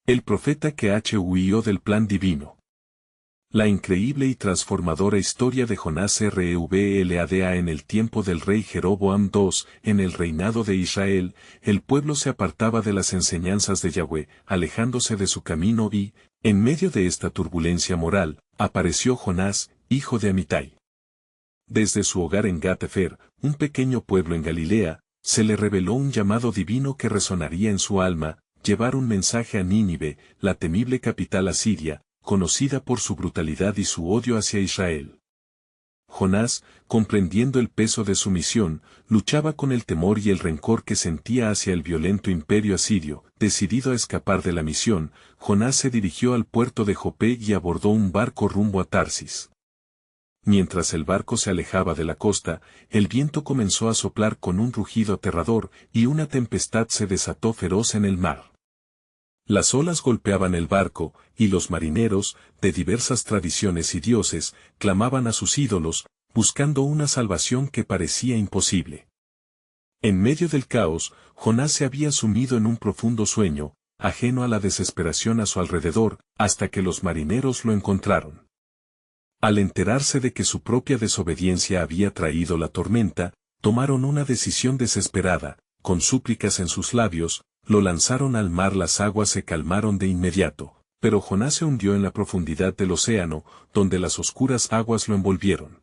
El profeta que huyó del plan divino. La increíble y transformadora historia de Jonás Revlada. En el tiempo del rey Jeroboam II, en el reinado de Israel, el pueblo se apartaba de las enseñanzas de Yahweh, alejándose de su camino y, en medio de esta turbulencia moral, apareció Jonás, hijo de Amitai. Desde su hogar en Gat-Hefer, un pequeño pueblo en Galilea, se le reveló un llamado divino que resonaría en su alma: llevar un mensaje a Nínive, la temible capital asiria, conocida por su brutalidad y su odio hacia Israel. Jonás, comprendiendo el peso de su misión, luchaba con el temor y el rencor que sentía hacia el violento imperio asirio. Decidido a escapar de la misión, Jonás se dirigió al puerto de Jope y abordó un barco rumbo a Tarsis. Mientras el barco se alejaba de la costa, el viento comenzó a soplar con un rugido aterrador, y una tempestad se desató feroz en el mar. Las olas golpeaban el barco, y los marineros, de diversas tradiciones y dioses, clamaban a sus ídolos, buscando una salvación que parecía imposible. En medio del caos, Jonás se había sumido en un profundo sueño, ajeno a la desesperación a su alrededor, hasta que los marineros lo encontraron. Al enterarse de que su propia desobediencia había traído la tormenta, tomaron una decisión desesperada. Con súplicas en sus labios, lo lanzaron al mar. Las aguas se calmaron de inmediato, pero Jonás se hundió en la profundidad del océano, donde las oscuras aguas lo envolvieron.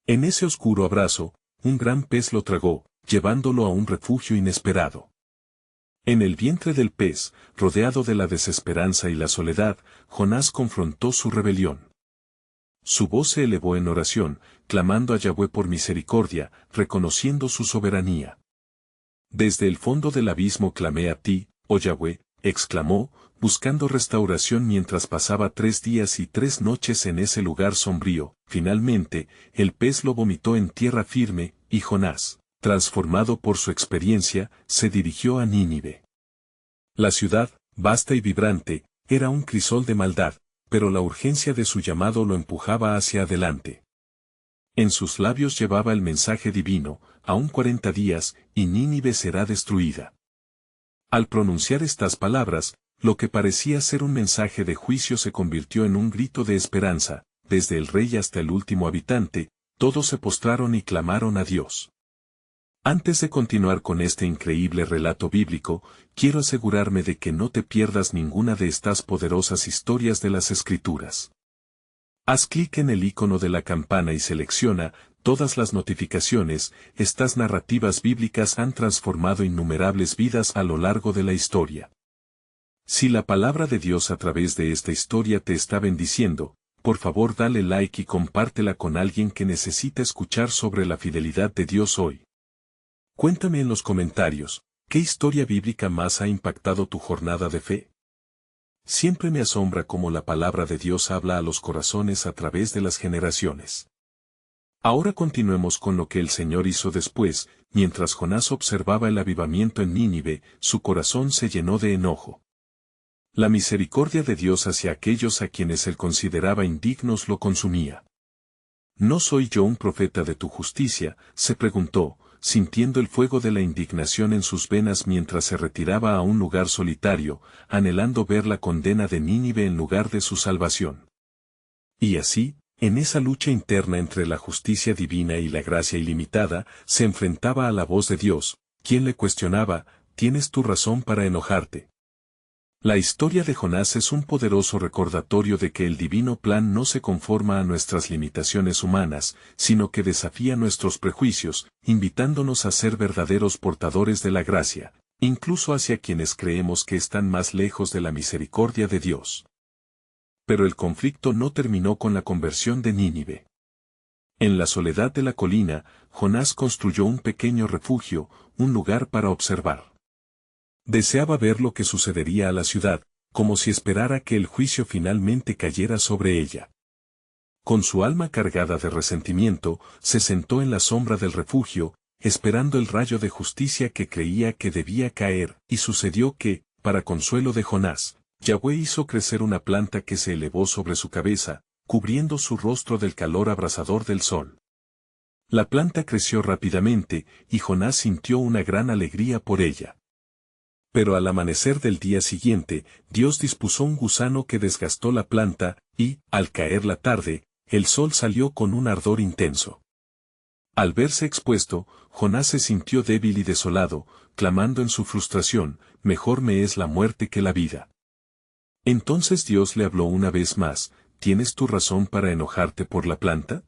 En ese oscuro abrazo, un gran pez lo tragó, llevándolo a un refugio inesperado. En el vientre del pez, rodeado de la desesperanza y la soledad, Jonás confrontó su rebelión. Su voz se elevó en oración, clamando a Yahweh por misericordia, reconociendo su soberanía. Desde el fondo del abismo clamé a ti, oh Yahweh, exclamó, buscando restauración mientras pasaba 3 días y 3 noches en ese lugar sombrío. Finalmente, el pez lo vomitó en tierra firme, y Jonás, transformado por su experiencia, se dirigió a Nínive. La ciudad, vasta y vibrante, era un crisol de maldad, pero la urgencia de su llamado lo empujaba hacia adelante. En sus labios llevaba el mensaje divino: aún 40 días, y Nínive será destruida. Al pronunciar estas palabras, lo que parecía ser un mensaje de juicio se convirtió en un grito de esperanza. Desde el rey hasta el último habitante, todos se postraron y clamaron a Dios. Antes de continuar con este increíble relato bíblico, quiero asegurarme de que no te pierdas ninguna de estas poderosas historias de las Escrituras. Haz clic en el icono de la campana y selecciona todas las notificaciones. Estas narrativas bíblicas han transformado innumerables vidas a lo largo de la historia. Si la palabra de Dios a través de esta historia te está bendiciendo, por favor dale like y compártela con alguien que necesita escuchar sobre la fidelidad de Dios hoy. Cuéntame en los comentarios, ¿qué historia bíblica más ha impactado tu jornada de fe? Siempre me asombra cómo la palabra de Dios habla a los corazones a través de las generaciones. Ahora continuemos con lo que el Señor hizo después. Mientras Jonás observaba el avivamiento en Nínive, su corazón se llenó de enojo. La misericordia de Dios hacia aquellos a quienes él consideraba indignos lo consumía. ¿No soy yo un profeta de tu justicia?, se preguntó, sintiendo el fuego de la indignación en sus venas mientras se retiraba a un lugar solitario, anhelando ver la condena de Nínive en lugar de su salvación. Y así, en esa lucha interna entre la justicia divina y la gracia ilimitada, se enfrentaba a la voz de Dios, quien le cuestionaba: ¿tienes tu razón para enojarte? La historia de Jonás es un poderoso recordatorio de que el divino plan no se conforma a nuestras limitaciones humanas, sino que desafía nuestros prejuicios, invitándonos a ser verdaderos portadores de la gracia, incluso hacia quienes creemos que están más lejos de la misericordia de Dios. Pero el conflicto no terminó con la conversión de Nínive. En la soledad de la colina, Jonás construyó un pequeño refugio, un lugar para observar. Deseaba ver lo que sucedería a la ciudad, como si esperara que el juicio finalmente cayera sobre ella. Con su alma cargada de resentimiento, se sentó en la sombra del refugio, esperando el rayo de justicia que creía que debía caer, y sucedió que, para consuelo de Jonás, Yahweh hizo crecer una planta que se elevó sobre su cabeza, cubriendo su rostro del calor abrasador del sol. La planta creció rápidamente, y Jonás sintió una gran alegría por ella. Pero al amanecer del día siguiente, Dios dispuso un gusano que desgastó la planta, y, al caer la tarde, el sol salió con un ardor intenso. Al verse expuesto, Jonás se sintió débil y desolado, clamando en su frustración, mejor me es la muerte que la vida. Entonces Dios le habló una vez más, ¿tienes tu razón para enojarte por la planta?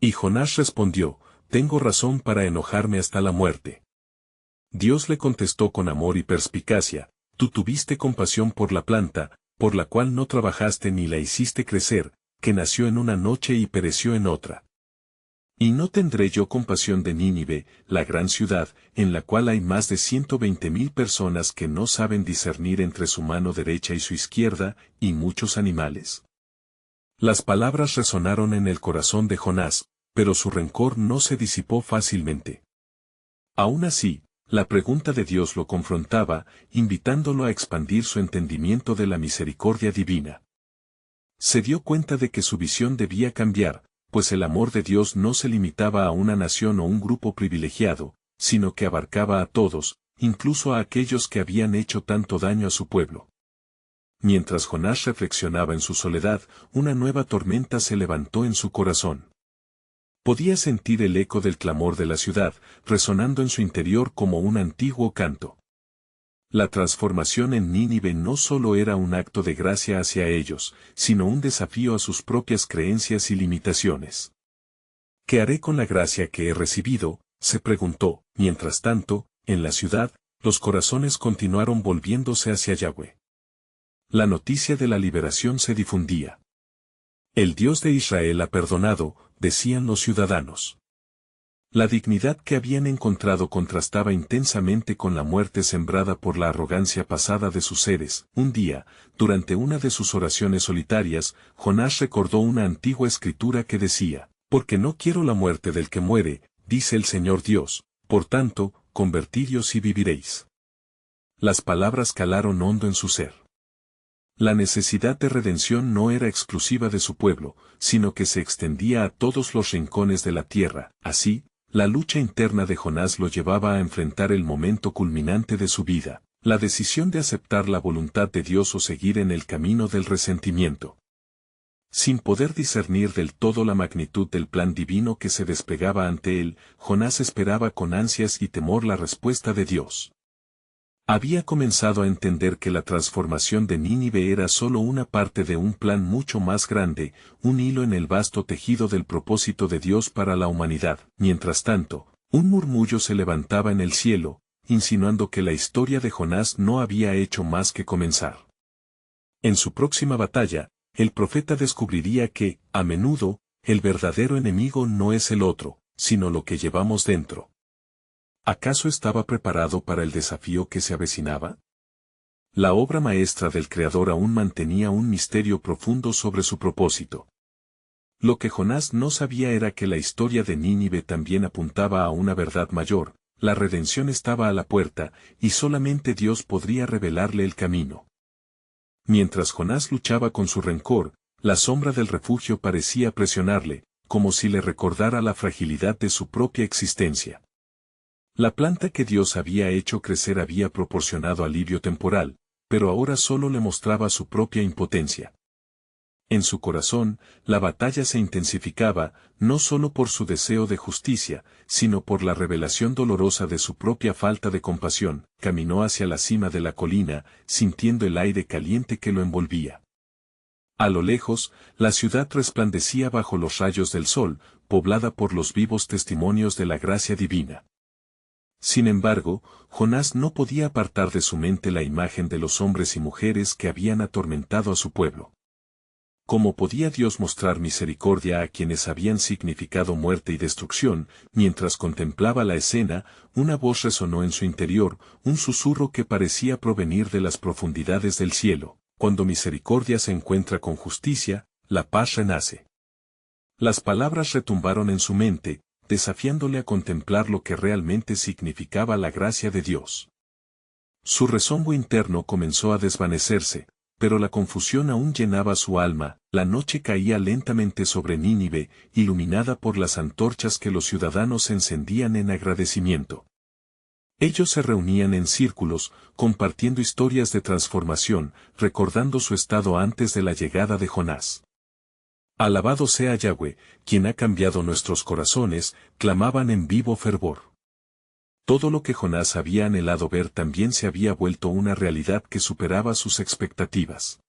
Y Jonás respondió, tengo razón para enojarme hasta la muerte. Dios le contestó con amor y perspicacia, tú tuviste compasión por la planta, por la cual no trabajaste ni la hiciste crecer, que nació en una noche y pereció en otra. ¿Y no tendré yo compasión de Nínive, la gran ciudad, en la cual hay más de 120,000 personas que no saben discernir entre su mano derecha y su izquierda, y muchos animales? Las palabras resonaron en el corazón de Jonás, pero su rencor no se disipó fácilmente. Aún así, la pregunta de Dios lo confrontaba, invitándolo a expandir su entendimiento de la misericordia divina. Se dio cuenta de que su visión debía cambiar, pues el amor de Dios no se limitaba a una nación o un grupo privilegiado, sino que abarcaba a todos, incluso a aquellos que habían hecho tanto daño a su pueblo. Mientras Jonás reflexionaba en su soledad, una nueva tormenta se levantó en su corazón. Podía sentir el eco del clamor de la ciudad, resonando en su interior como un antiguo canto. La transformación en Nínive no solo era un acto de gracia hacia ellos, sino un desafío a sus propias creencias y limitaciones. ¿Qué haré con la gracia que he recibido?, se preguntó. Mientras tanto, en la ciudad, los corazones continuaron volviéndose hacia Yahweh. La noticia de la liberación se difundía. El Dios de Israel ha perdonado, decían los ciudadanos. La dignidad que habían encontrado contrastaba intensamente con la muerte sembrada por la arrogancia pasada de sus seres. Un día, durante una de sus oraciones solitarias, Jonás recordó una antigua escritura que decía, porque no quiero la muerte del que muere, dice el Señor Dios, por tanto, convertiros y viviréis. Las palabras calaron hondo en su ser. La necesidad de redención no era exclusiva de su pueblo, sino que se extendía a todos los rincones de la tierra. Así, la lucha interna de Jonás lo llevaba a enfrentar el momento culminante de su vida, la decisión de aceptar la voluntad de Dios o seguir en el camino del resentimiento. Sin poder discernir del todo la magnitud del plan divino que se desplegaba ante él, Jonás esperaba con ansias y temor la respuesta de Dios. Había comenzado a entender que la transformación de Nínive era solo una parte de un plan mucho más grande, un hilo en el vasto tejido del propósito de Dios para la humanidad. Mientras tanto, un murmullo se levantaba en el cielo, insinuando que la historia de Jonás no había hecho más que comenzar. En su próxima batalla, el profeta descubriría que, a menudo, el verdadero enemigo no es el otro, sino lo que llevamos dentro. ¿Acaso estaba preparado para el desafío que se avecinaba? La obra maestra del Creador aún mantenía un misterio profundo sobre su propósito. Lo que Jonás no sabía era que la historia de Nínive también apuntaba a una verdad mayor, la redención estaba a la puerta, y solamente Dios podría revelarle el camino. Mientras Jonás luchaba con su rencor, la sombra del refugio parecía presionarle, como si le recordara la fragilidad de su propia existencia. La planta que Dios había hecho crecer había proporcionado alivio temporal, pero ahora solo le mostraba su propia impotencia. En su corazón, la batalla se intensificaba, no solo por su deseo de justicia, sino por la revelación dolorosa de su propia falta de compasión. Caminó hacia la cima de la colina, sintiendo el aire caliente que lo envolvía. A lo lejos, la ciudad resplandecía bajo los rayos del sol, poblada por los vivos testimonios de la gracia divina. Sin embargo, Jonás no podía apartar de su mente la imagen de los hombres y mujeres que habían atormentado a su pueblo. ¿Cómo podía Dios mostrar misericordia a quienes habían significado muerte y destrucción? Mientras contemplaba la escena, una voz resonó en su interior, un susurro que parecía provenir de las profundidades del cielo. Cuando misericordia se encuentra con justicia, la paz renace. Las palabras retumbaron en su mente, desafiándole a contemplar lo que realmente significaba la gracia de Dios. Su rezongo interno comenzó a desvanecerse, pero la confusión aún llenaba su alma. La noche caía lentamente sobre Nínive, iluminada por las antorchas que los ciudadanos encendían en agradecimiento. Ellos se reunían en círculos, compartiendo historias de transformación, recordando su estado antes de la llegada de Jonás. Alabado sea Yahweh, quien ha cambiado nuestros corazones, clamaban en vivo fervor. Todo lo que Jonás había anhelado ver también se había vuelto una realidad que superaba sus expectativas.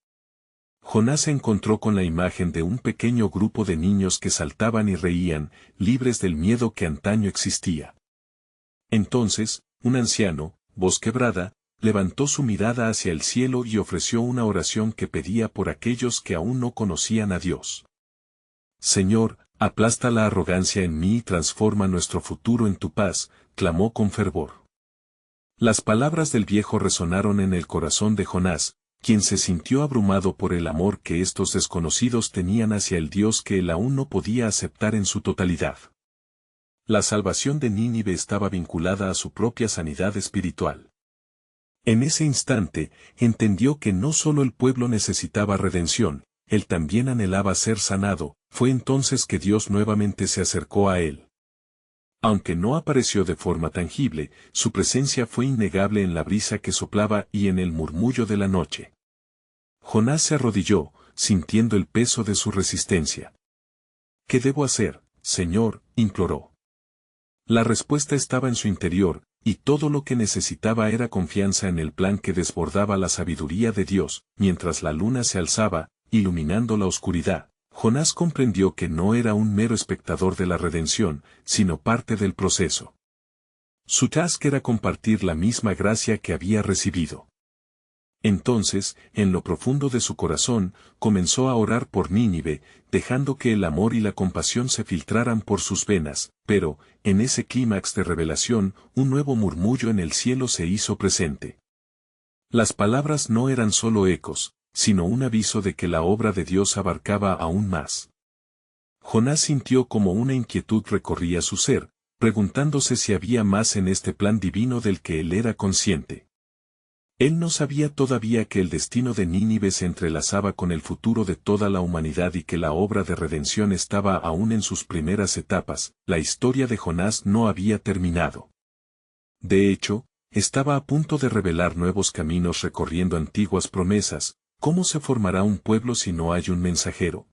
Jonás se encontró con la imagen de un pequeño grupo de niños que saltaban y reían, libres del miedo que antaño existía. Entonces, un anciano, voz quebrada, levantó su mirada hacia el cielo y ofreció una oración que pedía por aquellos que aún no conocían a Dios. Señor, aplasta la arrogancia en mí y transforma nuestro futuro en tu paz, clamó con fervor. Las palabras del viejo resonaron en el corazón de Jonás, quien se sintió abrumado por el amor que estos desconocidos tenían hacia el Dios que él aún no podía aceptar en su totalidad. La salvación de Nínive estaba vinculada a su propia sanidad espiritual. En ese instante, entendió que no solo el pueblo necesitaba redención, él también anhelaba ser sanado. Fue entonces que Dios nuevamente se acercó a él. Aunque no apareció de forma tangible, su presencia fue innegable en la brisa que soplaba y en el murmullo de la noche. Jonás se arrodilló, sintiendo el peso de su resistencia. ¿Qué debo hacer, Señor?, imploró. La respuesta estaba en su interior, y todo lo que necesitaba era confianza en el plan que desbordaba la sabiduría de Dios. Mientras la luna se alzaba, iluminando la oscuridad, Jonás comprendió que no era un mero espectador de la redención, sino parte del proceso. Su task era compartir la misma gracia que había recibido. Entonces, en lo profundo de su corazón, comenzó a orar por Nínive, dejando que el amor y la compasión se filtraran por sus venas, pero, en ese clímax de revelación, un nuevo murmullo en el cielo se hizo presente. Las palabras no eran solo ecos, sino un aviso de que la obra de Dios abarcaba aún más. Jonás sintió como una inquietud recorría su ser, preguntándose si había más en este plan divino del que él era consciente. Él no sabía todavía que el destino de Nínive se entrelazaba con el futuro de toda la humanidad y que la obra de redención estaba aún en sus primeras etapas. La historia de Jonás no había terminado. De hecho, estaba a punto de revelar nuevos caminos recorriendo antiguas promesas. ¿Cómo se formará un pueblo si no hay un mensajero?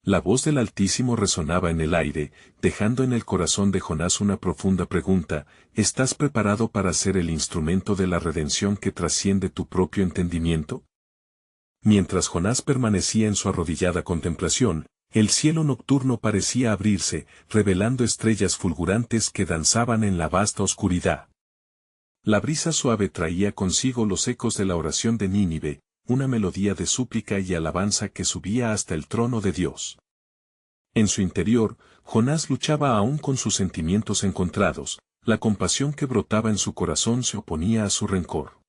La voz del Altísimo resonaba en el aire, dejando en el corazón de Jonás una profunda pregunta: ¿estás preparado para ser el instrumento de la redención que trasciende tu propio entendimiento? Mientras Jonás permanecía en su arrodillada contemplación, el cielo nocturno parecía abrirse, revelando estrellas fulgurantes que danzaban en la vasta oscuridad. La brisa suave traía consigo los ecos de la oración de Nínive, una melodía de súplica y alabanza que subía hasta el trono de Dios. En su interior, Jonás luchaba aún con sus sentimientos encontrados. La compasión que brotaba en su corazón se oponía a su rencor.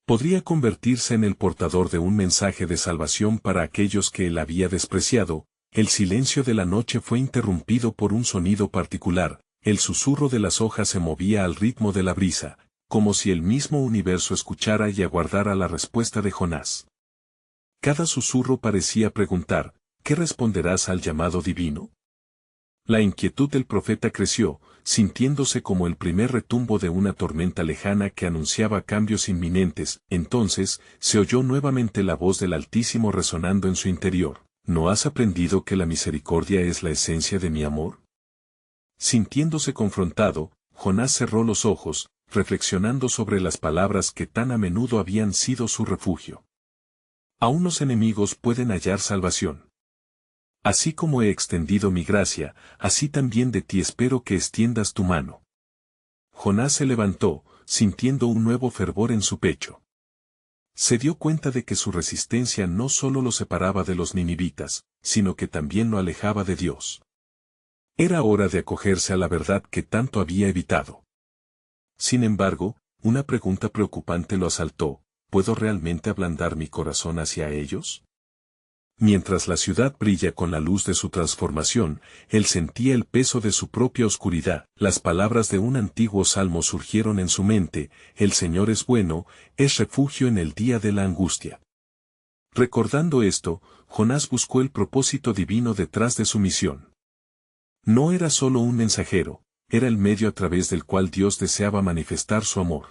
Podría convertirse en el portador de un mensaje de salvación para aquellos que él había despreciado. El silencio de la noche fue interrumpido por un sonido particular. El susurro de las hojas se movía al ritmo de la brisa, como si el mismo universo escuchara y aguardara la respuesta de Jonás. Cada susurro parecía preguntar: ¿qué responderás al llamado divino? La inquietud del profeta creció, sintiéndose como el primer retumbo de una tormenta lejana que anunciaba cambios inminentes. Entonces, se oyó nuevamente la voz del Altísimo resonando en su interior: ¿no has aprendido que la misericordia es la esencia de mi amor? Sintiéndose confrontado, Jonás cerró los ojos, reflexionando sobre las palabras que tan a menudo habían sido su refugio. Aún los enemigos pueden hallar salvación. Así como he extendido mi gracia, así también de ti espero que extiendas tu mano. Jonás se levantó, sintiendo un nuevo fervor en su pecho. Se dio cuenta de que su resistencia no solo lo separaba de los ninivitas, sino que también lo alejaba de Dios. Era hora de acogerse a la verdad que tanto había evitado. Sin embargo, una pregunta preocupante lo asaltó: ¿puedo realmente ablandar mi corazón hacia ellos? Mientras la ciudad brilla con la luz de su transformación, él sentía el peso de su propia oscuridad. Las palabras de un antiguo salmo surgieron en su mente: el Señor es bueno, es refugio en el día de la angustia. Recordando esto, Jonás buscó el propósito divino detrás de su misión. No era solo un mensajero, era el medio a través del cual Dios deseaba manifestar su amor.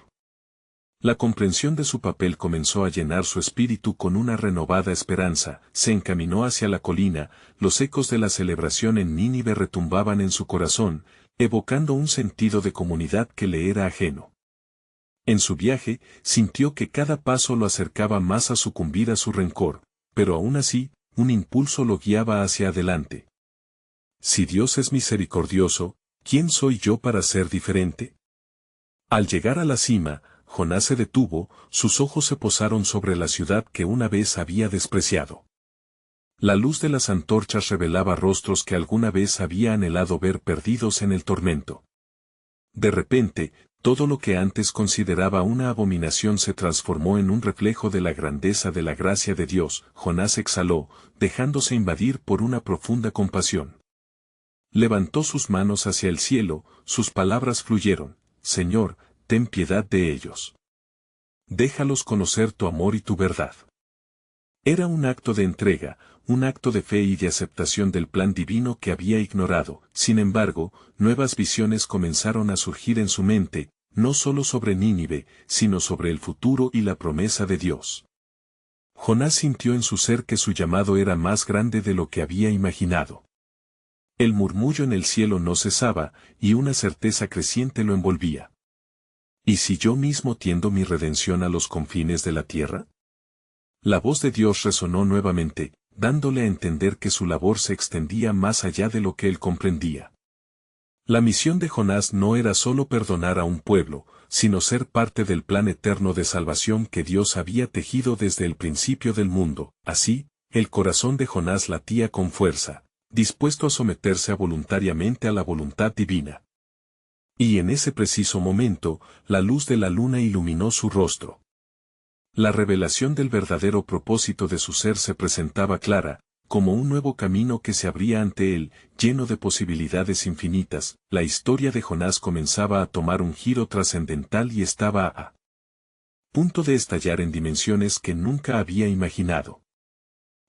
La comprensión de su papel comenzó a llenar su espíritu con una renovada esperanza, se encaminó hacia la colina, los ecos de la celebración en Nínive retumbaban en su corazón, evocando un sentido de comunidad que le era ajeno. En su viaje, sintió que cada paso lo acercaba más a sucumbir a su rencor, pero aún así, un impulso lo guiaba hacia adelante. Si Dios es misericordioso, ¿quién soy yo para ser diferente? Al llegar a la cima, Jonás se detuvo, sus ojos se posaron sobre la ciudad que una vez había despreciado. La luz de las antorchas revelaba rostros que alguna vez había anhelado ver perdidos en el tormento. De repente, todo lo que antes consideraba una abominación se transformó en un reflejo de la grandeza de la gracia de Dios. Jonás exhaló, dejándose invadir por una profunda compasión. Levantó sus manos hacia el cielo, sus palabras fluyeron: Señor, ten piedad de ellos. Déjalos conocer tu amor y tu verdad. Era un acto de entrega, un acto de fe y de aceptación del plan divino que había ignorado. Sin embargo, nuevas visiones comenzaron a surgir en su mente, no solo sobre Nínive, sino sobre el futuro y la promesa de Dios. Jonás sintió en su ser que su llamado era más grande de lo que había imaginado. El murmullo en el cielo no cesaba, y una certeza creciente lo envolvía. ¿Y si yo mismo tiendo mi redención a los confines de la tierra? La voz de Dios resonó nuevamente, dándole a entender que su labor se extendía más allá de lo que él comprendía. La misión de Jonás no era solo perdonar a un pueblo, sino ser parte del plan eterno de salvación que Dios había tejido desde el principio del mundo. Así, el corazón de Jonás latía con fuerza, dispuesto a someterse voluntariamente a la voluntad divina. Y en ese preciso momento, la luz de la luna iluminó su rostro. La revelación del verdadero propósito de su ser se presentaba clara, como un nuevo camino que se abría ante él, lleno de posibilidades infinitas. La historia de Jonás comenzaba a tomar un giro trascendental y estaba a punto de estallar en dimensiones que nunca había imaginado.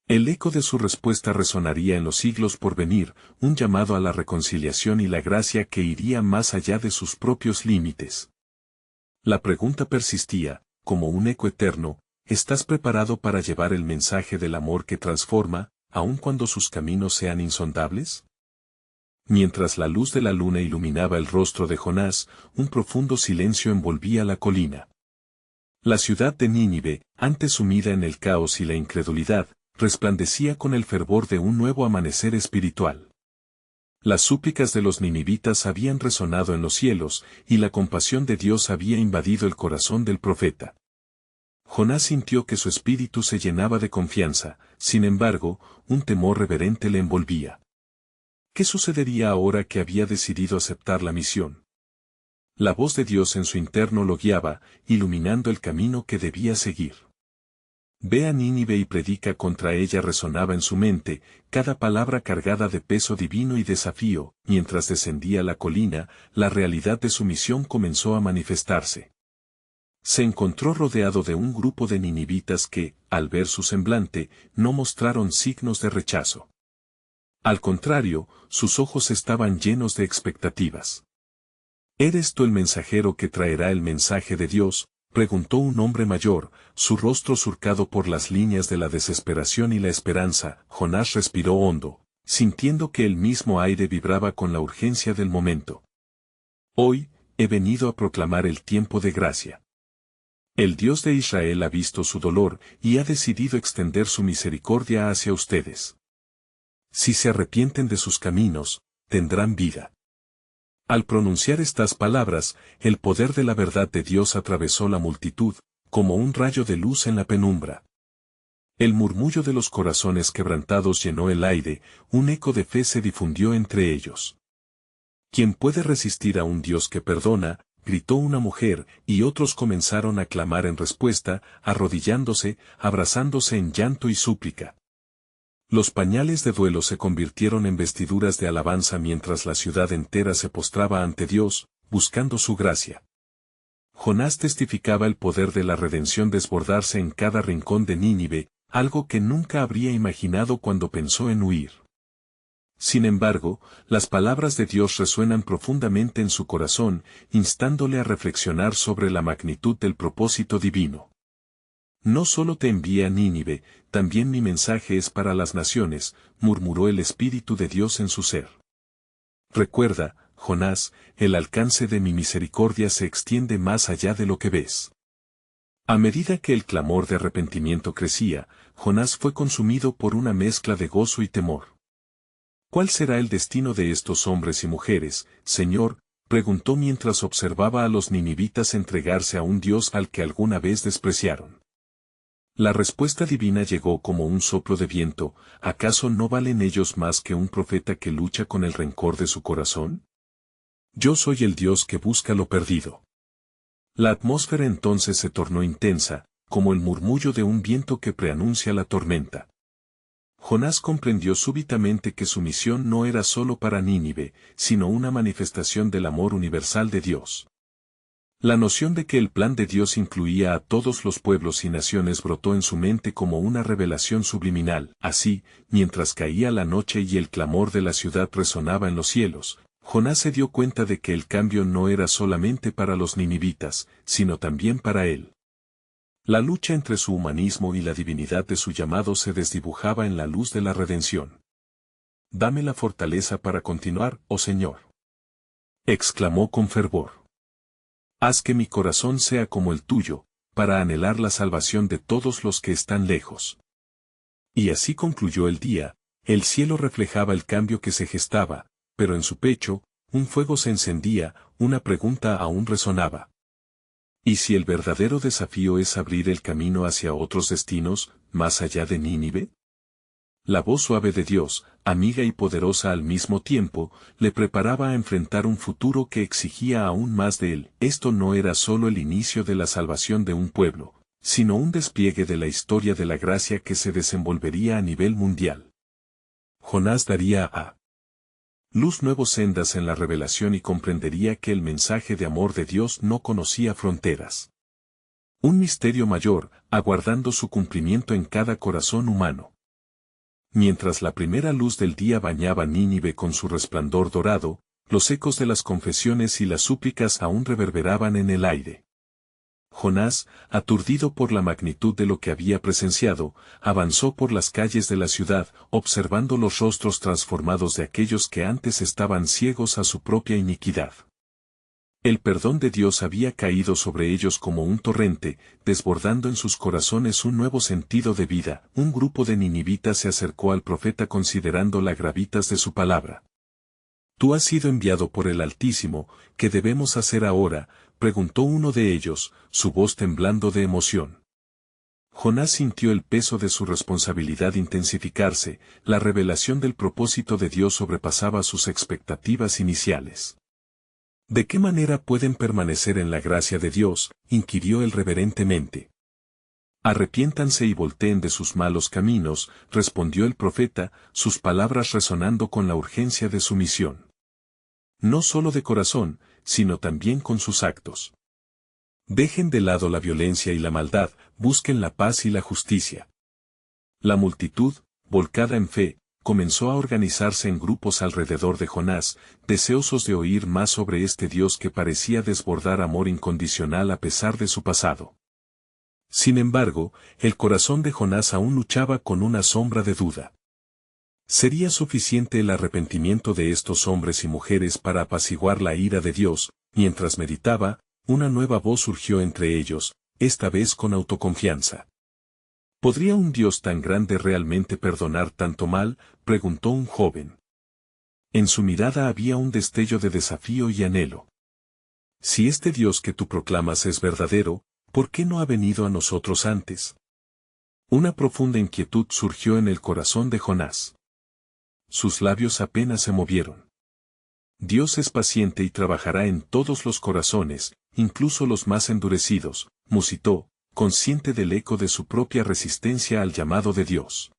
El eco de su respuesta resonaría en los siglos por venir, un llamado a la reconciliación y la gracia que iría más allá de sus propios límites. La pregunta persistía, como un eco eterno: ¿estás preparado para llevar el mensaje del amor que transforma, aun cuando sus caminos sean insondables? Mientras la luz de la luna iluminaba el rostro de Jonás, un profundo silencio envolvía la colina. La ciudad de Nínive, antes sumida en el caos y la incredulidad, resplandecía con el fervor de un nuevo amanecer espiritual. Las súplicas de los ninivitas habían resonado en los cielos, y la compasión de Dios había invadido el corazón del profeta. Jonás sintió que su espíritu se llenaba de confianza, sin embargo, un temor reverente le envolvía. ¿Qué sucedería ahora que había decidido aceptar la misión? La voz de Dios en su interno lo guiaba, iluminando el camino que debía seguir. Ve a Nínive y predica contra ella resonaba en su mente, cada palabra cargada de peso divino y desafío. Mientras descendía la colina, la realidad de su misión comenzó a manifestarse. Se encontró rodeado de un grupo de ninivitas que, al ver su semblante, no mostraron signos de rechazo. Al contrario, sus ojos estaban llenos de expectativas. ¿Eres tú el mensajero que traerá el mensaje de Dios?, preguntó un hombre mayor, su rostro surcado por las líneas de la desesperación y la esperanza. Jonás respiró hondo, sintiendo que el mismo aire vibraba con la urgencia del momento. Hoy, he venido a proclamar el tiempo de gracia. El Dios de Israel ha visto su dolor y ha decidido extender su misericordia hacia ustedes. Si se arrepienten de sus caminos, tendrán vida. Al pronunciar estas palabras, el poder de la verdad de Dios atravesó la multitud, como un rayo de luz en la penumbra. El murmullo de los corazones quebrantados llenó el aire, un eco de fe se difundió entre ellos. ¿Quién puede resistir a un Dios que perdona?, gritó una mujer, y otros comenzaron a clamar en respuesta, arrodillándose, abrazándose en llanto y súplica. Los pañales de duelo se convirtieron en vestiduras de alabanza mientras la ciudad entera se postraba ante Dios, buscando su gracia. Jonás testificaba el poder de la redención desbordarse en cada rincón de Nínive, algo que nunca habría imaginado cuando pensó en huir. Sin embargo, las palabras de Dios resuenan profundamente en su corazón, instándole a reflexionar sobre la magnitud del propósito divino. No solo te envía a Nínive, también mi mensaje es para las naciones, murmuró el Espíritu de Dios en su ser. Recuerda, Jonás, el alcance de mi misericordia se extiende más allá de lo que ves. A medida que el clamor de arrepentimiento crecía, Jonás fue consumido por una mezcla de gozo y temor. ¿Cuál será el destino de estos hombres y mujeres, Señor?, preguntó mientras observaba a los ninivitas entregarse a un Dios al que alguna vez despreciaron. La respuesta divina llegó como un soplo de viento. ¿Acaso no valen ellos más que un profeta que lucha con el rencor de su corazón? Yo soy el Dios que busca lo perdido. La atmósfera entonces se tornó intensa, como el murmullo de un viento que preanuncia la tormenta. Jonás comprendió súbitamente que su misión no era solo para Nínive, sino una manifestación del amor universal de Dios. La noción de que el plan de Dios incluía a todos los pueblos y naciones brotó en su mente como una revelación subliminal. Así, mientras caía la noche y el clamor de la ciudad resonaba en los cielos, Jonás se dio cuenta de que el cambio no era solamente para los ninivitas, sino también para él. La lucha entre su humanismo y la divinidad de su llamado se desdibujaba en la luz de la redención. «Dame la fortaleza para continuar, oh Señor», exclamó con fervor. «Haz que mi corazón sea como el tuyo, para anhelar la salvación de todos los que están lejos». Y así concluyó el día. El cielo reflejaba el cambio que se gestaba, pero en su pecho, un fuego se encendía, una pregunta aún resonaba. ¿Y si el verdadero desafío es abrir el camino hacia otros destinos, más allá de Nínive? La voz suave de Dios, amiga y poderosa al mismo tiempo, le preparaba a enfrentar un futuro que exigía aún más de él. Esto no era solo el inicio de la salvación de un pueblo, sino un despliegue de la historia de la gracia que se desenvolvería a nivel mundial. Jonás daría a luz nuevas sendas en la revelación y comprendería que el mensaje de amor de Dios no conocía fronteras. Un misterio mayor, aguardando su cumplimiento en cada corazón humano. Mientras la primera luz del día bañaba Nínive con su resplandor dorado, los ecos de las confesiones y las súplicas aún reverberaban en el aire. Jonás, aturdido por la magnitud de lo que había presenciado, avanzó por las calles de la ciudad, observando los rostros transformados de aquellos que antes estaban ciegos a su propia iniquidad. El perdón de Dios había caído sobre ellos como un torrente, desbordando en sus corazones un nuevo sentido de vida. Un grupo de ninivitas se acercó al profeta considerando la gravitas de su palabra. «Tú has sido enviado por el Altísimo, ¿qué debemos hacer ahora?», preguntó uno de ellos, su voz temblando de emoción. Jonás sintió el peso de su responsabilidad intensificarse. La revelación del propósito de Dios sobrepasaba sus expectativas iniciales. «¿De qué manera pueden permanecer en la gracia de Dios?», inquirió él reverentemente. «Arrepiéntanse y volteen de sus malos caminos», respondió el profeta, sus palabras resonando con la urgencia de su misión. No solo de corazón, sino también con sus actos. Dejen de lado la violencia y la maldad, busquen la paz y la justicia. La multitud, volcada en fe, comenzó a organizarse en grupos alrededor de Jonás, deseosos de oír más sobre este Dios que parecía desbordar amor incondicional a pesar de su pasado. Sin embargo, el corazón de Jonás aún luchaba con una sombra de duda. ¿Sería suficiente el arrepentimiento de estos hombres y mujeres para apaciguar la ira de Dios? Mientras meditaba, una nueva voz surgió entre ellos, esta vez con autoconfianza. ¿Podría un Dios tan grande realmente perdonar tanto mal?, preguntó un joven. En su mirada había un destello de desafío y anhelo. Si este Dios que tú proclamas es verdadero, ¿por qué no ha venido a nosotros antes? Una profunda inquietud surgió en el corazón de Jonás. Sus labios apenas se movieron. Dios es paciente y trabajará en todos los corazones, incluso los más endurecidos, musitó, consciente del eco de su propia resistencia al llamado de Dios.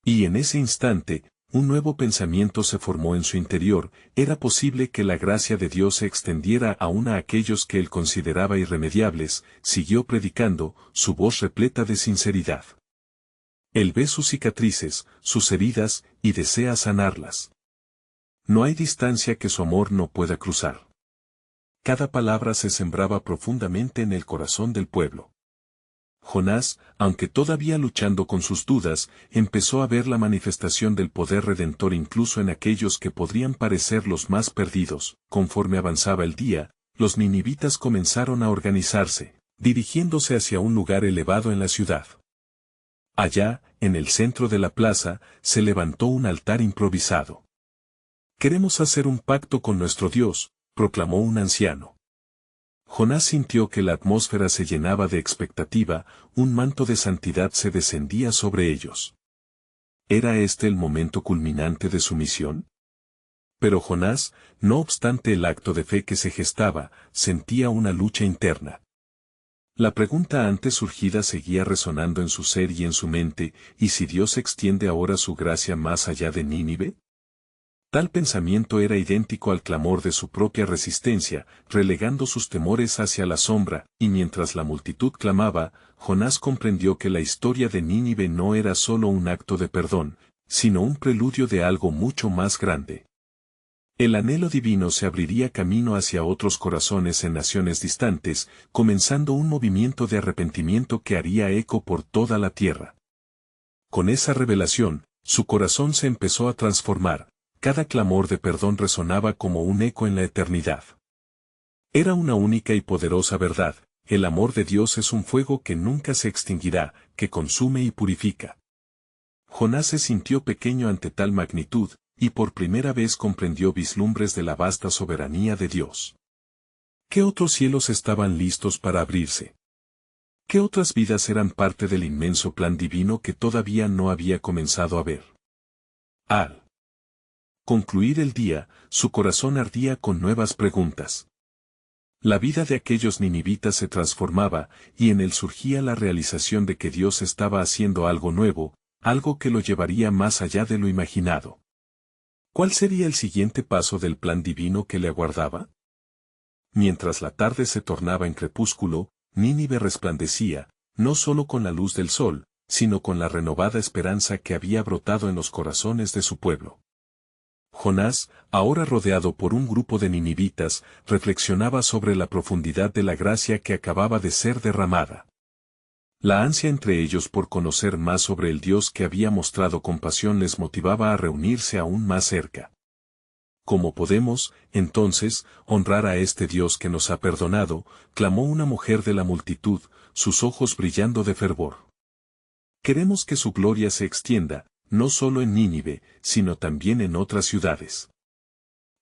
Y en ese instante, un nuevo pensamiento se formó en su interior. Era posible que la gracia de Dios se extendiera aún a aquellos que él consideraba irremediables. Siguió predicando, su voz repleta de sinceridad. Él ve sus cicatrices, sus heridas, y desea sanarlas. No hay distancia que su amor no pueda cruzar. Cada palabra se sembraba profundamente en el corazón del pueblo. Jonás, aunque todavía luchando con sus dudas, empezó a ver la manifestación del poder redentor incluso en aquellos que podrían parecer los más perdidos. Conforme avanzaba el día, los ninivitas comenzaron a organizarse, dirigiéndose hacia un lugar elevado en la ciudad. Allá, en el centro de la plaza, se levantó un altar improvisado. «Queremos hacer un pacto con nuestro Dios», proclamó un anciano. Jonás sintió que la atmósfera se llenaba de expectativa, un manto de santidad se descendía sobre ellos. ¿Era este el momento culminante de su misión? Pero Jonás, no obstante el acto de fe que se gestaba, sentía una lucha interna. La pregunta antes surgida seguía resonando en su ser y en su mente, ¿y si Dios extiende ahora su gracia más allá de Nínive? Tal pensamiento era idéntico al clamor de su propia resistencia, relegando sus temores hacia la sombra, y mientras la multitud clamaba, Jonás comprendió que la historia de Nínive no era solo un acto de perdón, sino un preludio de algo mucho más grande. El anhelo divino se abriría camino hacia otros corazones en naciones distantes, comenzando un movimiento de arrepentimiento que haría eco por toda la tierra. Con esa revelación, su corazón se empezó a transformar. Cada clamor de perdón resonaba como un eco en la eternidad. Era una única y poderosa verdad: el amor de Dios es un fuego que nunca se extinguirá, que consume y purifica. Jonás se sintió pequeño ante tal magnitud, y por primera vez comprendió vislumbres de la vasta soberanía de Dios. ¿Qué otros cielos estaban listos para abrirse? ¿Qué otras vidas eran parte del inmenso plan divino que todavía no había comenzado a ver? Al concluir el día, su corazón ardía con nuevas preguntas. La vida de aquellos ninivitas se transformaba, y en él surgía la realización de que Dios estaba haciendo algo nuevo, algo que lo llevaría más allá de lo imaginado. ¿Cuál sería el siguiente paso del plan divino que le aguardaba? Mientras la tarde se tornaba en crepúsculo, Nínive resplandecía, no solo con la luz del sol, sino con la renovada esperanza que había brotado en los corazones de su pueblo. Jonás, ahora rodeado por un grupo de ninivitas, reflexionaba sobre la profundidad de la gracia que acababa de ser derramada. La ansia entre ellos por conocer más sobre el Dios que había mostrado compasión les motivaba a reunirse aún más cerca. ¿Cómo podemos, entonces, honrar a este Dios que nos ha perdonado?, clamó una mujer de la multitud, sus ojos brillando de fervor. Queremos que su gloria se extienda, no solo en Nínive, sino también en otras ciudades.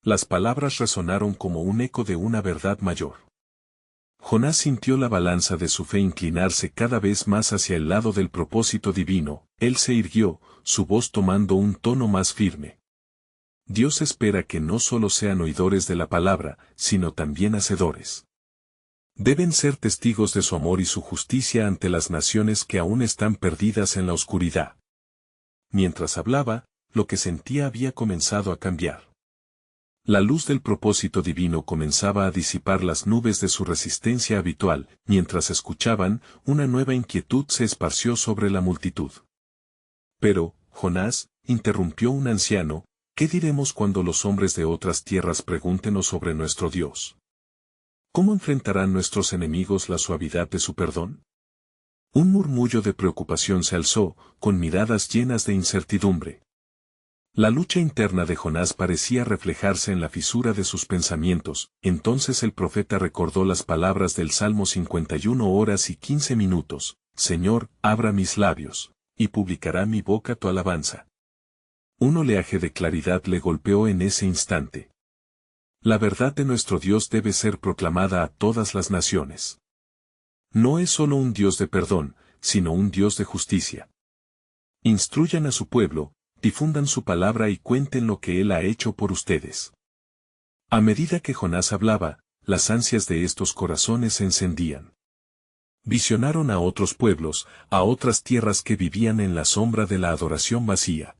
Las palabras resonaron como un eco de una verdad mayor. Jonás sintió la balanza de su fe inclinarse cada vez más hacia el lado del propósito divino. Él se irguió, su voz tomando un tono más firme. Dios espera que no solo sean oidores de la palabra, sino también hacedores. Deben ser testigos de su amor y su justicia ante las naciones que aún están perdidas en la oscuridad. Mientras hablaba, lo que sentía había comenzado a cambiar. La luz del propósito divino comenzaba a disipar las nubes de su resistencia habitual. Mientras escuchaban, una nueva inquietud se esparció sobre la multitud. Pero, Jonás, interrumpió un anciano, ¿qué diremos cuando los hombres de otras tierras pregúntenos sobre nuestro Dios? ¿Cómo enfrentarán nuestros enemigos la suavidad de su perdón? Un murmullo de preocupación se alzó, con miradas llenas de incertidumbre. La lucha interna de Jonás parecía reflejarse en la fisura de sus pensamientos. Entonces el profeta recordó las palabras del Salmo 51 horas y 15 minutos, Señor, abra mis labios, y publicará mi boca tu alabanza. Un oleaje de claridad le golpeó en ese instante. La verdad de nuestro Dios debe ser proclamada a todas las naciones. No es solo un Dios de perdón, sino un Dios de justicia. Instruyan a su pueblo, difundan su palabra y cuenten lo que Él ha hecho por ustedes. A medida que Jonás hablaba, las ansias de estos corazones se encendían. Visionaron a otros pueblos, a otras tierras que vivían en la sombra de la adoración vacía.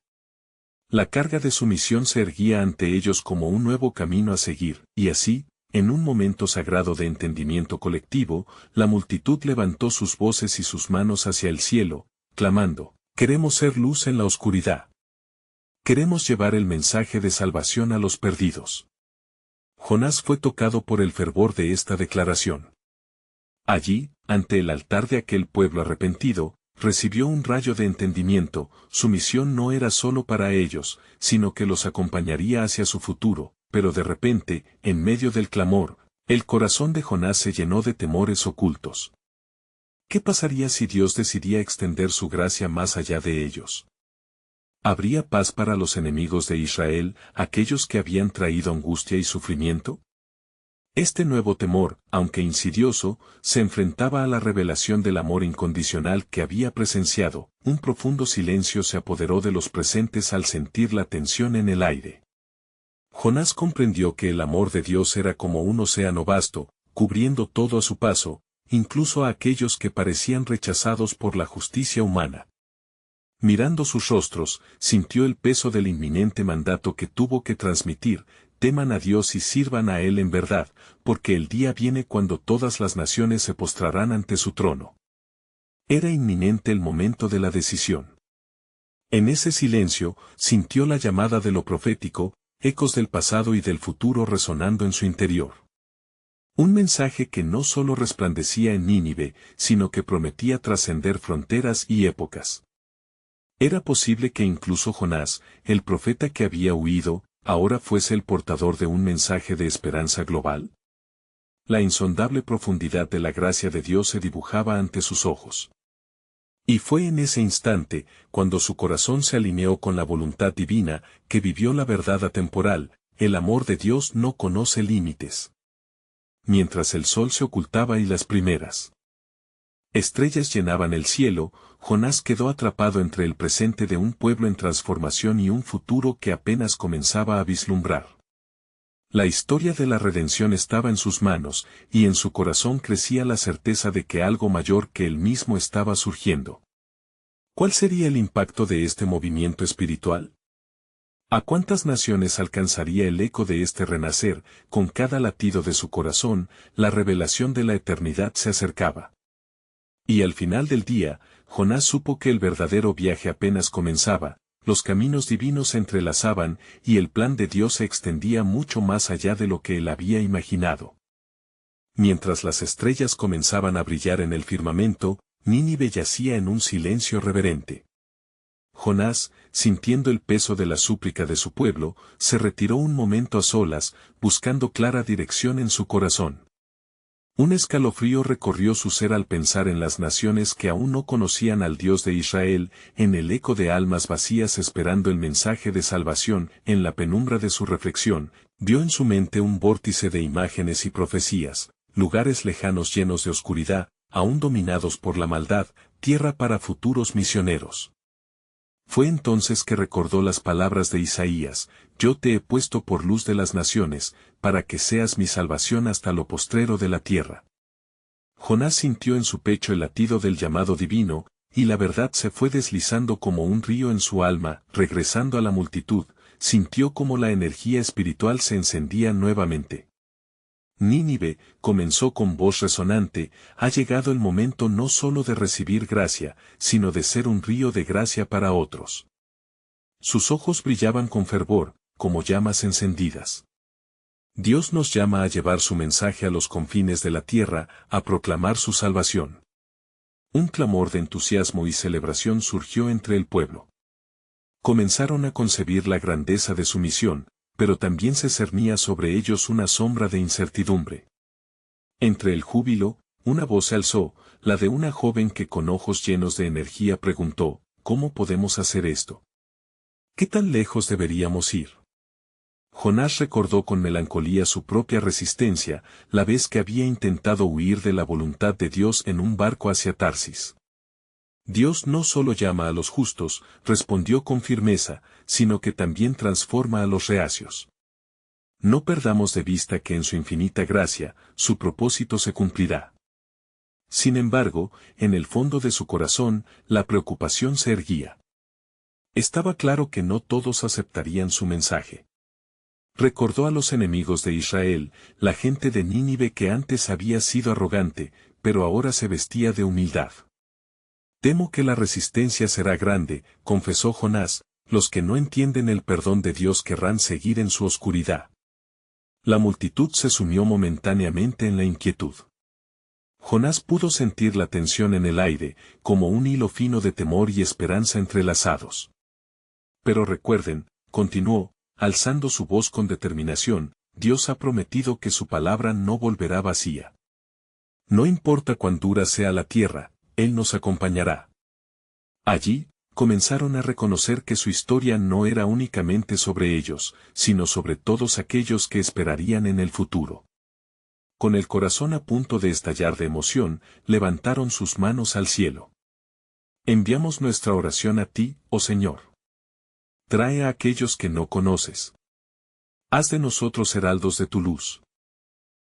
La carga de su misión se erguía ante ellos como un nuevo camino a seguir, y así, en un momento sagrado de entendimiento colectivo, la multitud levantó sus voces y sus manos hacia el cielo, clamando, Queremos ser luz en la oscuridad. Queremos llevar el mensaje de salvación a los perdidos. Jonás fue tocado por el fervor de esta declaración. Allí, ante el altar de aquel pueblo arrepentido, recibió un rayo de entendimiento. Su misión no era solo para ellos, sino que los acompañaría hacia su futuro, pero de repente, en medio del clamor, el corazón de Jonás se llenó de temores ocultos. ¿Qué pasaría si Dios decidía extender su gracia más allá de ellos? ¿Habría paz para los enemigos de Israel, aquellos que habían traído angustia y sufrimiento? Este nuevo temor, aunque insidioso, se enfrentaba a la revelación del amor incondicional que había presenciado. Un profundo silencio se apoderó de los presentes al sentir la tensión en el aire. Jonás comprendió que el amor de Dios era como un océano vasto, cubriendo todo a su paso, incluso a aquellos que parecían rechazados por la justicia humana. Mirando sus rostros, sintió el peso del inminente mandato que tuvo que transmitir: teman a Dios y sirvan a Él en verdad, porque el día viene cuando todas las naciones se postrarán ante su trono. Era inminente el momento de la decisión. En ese silencio, sintió la llamada de lo profético, ecos del pasado y del futuro resonando en su interior. Un mensaje que no solo resplandecía en Nínive, sino que prometía trascender fronteras y épocas. ¿Era posible que incluso Jonás, el profeta que había huido, ahora fuese el portador de un mensaje de esperanza global? La insondable profundidad de la gracia de Dios se dibujaba ante sus ojos. Y fue en ese instante, cuando su corazón se alineó con la voluntad divina, que vivió la verdad atemporal: el amor de Dios no conoce límites. Mientras el sol se ocultaba y las primeras estrellas llenaban el cielo, Jonás quedó atrapado entre el presente de un pueblo en transformación y un futuro que apenas comenzaba a vislumbrar. La historia de la redención estaba en sus manos, y en su corazón crecía la certeza de que algo mayor que él mismo estaba surgiendo. ¿Cuál sería el impacto de este movimiento espiritual? ¿A cuántas naciones alcanzaría el eco de este renacer? Con cada latido de su corazón, la revelación de la eternidad se acercaba. Y al final del día, Jonás supo que el verdadero viaje apenas comenzaba. Los caminos divinos se entrelazaban, y el plan de Dios se extendía mucho más allá de lo que él había imaginado. Mientras las estrellas comenzaban a brillar en el firmamento, Nínive yacía en un silencio reverente. Jonás, sintiendo el peso de la súplica de su pueblo, se retiró un momento a solas, buscando clara dirección en su corazón. Un escalofrío recorrió su ser al pensar en las naciones que aún no conocían al Dios de Israel, en el eco de almas vacías esperando el mensaje de salvación. En la penumbra de su reflexión, vio en su mente un vórtice de imágenes y profecías, lugares lejanos llenos de oscuridad, aún dominados por la maldad, tierra para futuros misioneros. Fue entonces que recordó las palabras de Isaías: yo te he puesto por luz de las naciones, para que seas mi salvación hasta lo postrero de la tierra. Jonás sintió en su pecho el latido del llamado divino, y la verdad se fue deslizando como un río en su alma. Regresando a la multitud, sintió como la energía espiritual se encendía nuevamente. Nínive, comenzó con voz resonante: ha llegado el momento no solo de recibir gracia, sino de ser un río de gracia para otros. Sus ojos brillaban con fervor, como llamas encendidas. Dios nos llama a llevar su mensaje a los confines de la tierra, a proclamar su salvación. Un clamor de entusiasmo y celebración surgió entre el pueblo. Comenzaron a concebir la grandeza de su misión, pero también se cernía sobre ellos una sombra de incertidumbre. Entre el júbilo, una voz se alzó, la de una joven que con ojos llenos de energía preguntó: ¿cómo podemos hacer esto? ¿Qué tan lejos deberíamos ir? Jonás recordó con melancolía su propia resistencia, la vez que había intentado huir de la voluntad de Dios en un barco hacia Tarsis. Dios no solo llama a los justos, respondió con firmeza, sino que también transforma a los reacios. No perdamos de vista que en su infinita gracia, su propósito se cumplirá. Sin embargo, en el fondo de su corazón, la preocupación se erguía. Estaba claro que no todos aceptarían su mensaje. Recordó a los enemigos de Israel, la gente de Nínive que antes había sido arrogante, pero ahora se vestía de humildad. Temo que la resistencia será grande, confesó Jonás, los que no entienden el perdón de Dios querrán seguir en su oscuridad. La multitud se sumió momentáneamente en la inquietud. Jonás pudo sentir la tensión en el aire, como un hilo fino de temor y esperanza entrelazados. Pero recuerden, continuó, alzando su voz con determinación, Dios ha prometido que su palabra no volverá vacía. No importa cuán dura sea la tierra, Él nos acompañará. Allí, comenzaron a reconocer que su historia no era únicamente sobre ellos, sino sobre todos aquellos que esperarían en el futuro. Con el corazón a punto de estallar de emoción, levantaron sus manos al cielo. Enviamos nuestra oración a ti, oh Señor. Trae a aquellos que no conoces. Haz de nosotros heraldos de tu luz.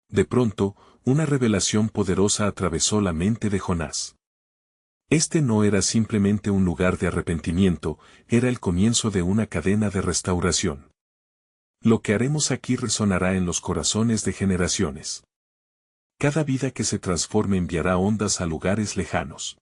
De pronto, una revelación poderosa atravesó la mente de Jonás. Este no era simplemente un lugar de arrepentimiento, era el comienzo de una cadena de restauración. Lo que haremos aquí resonará en los corazones de generaciones. Cada vida que se transforme enviará ondas a lugares lejanos.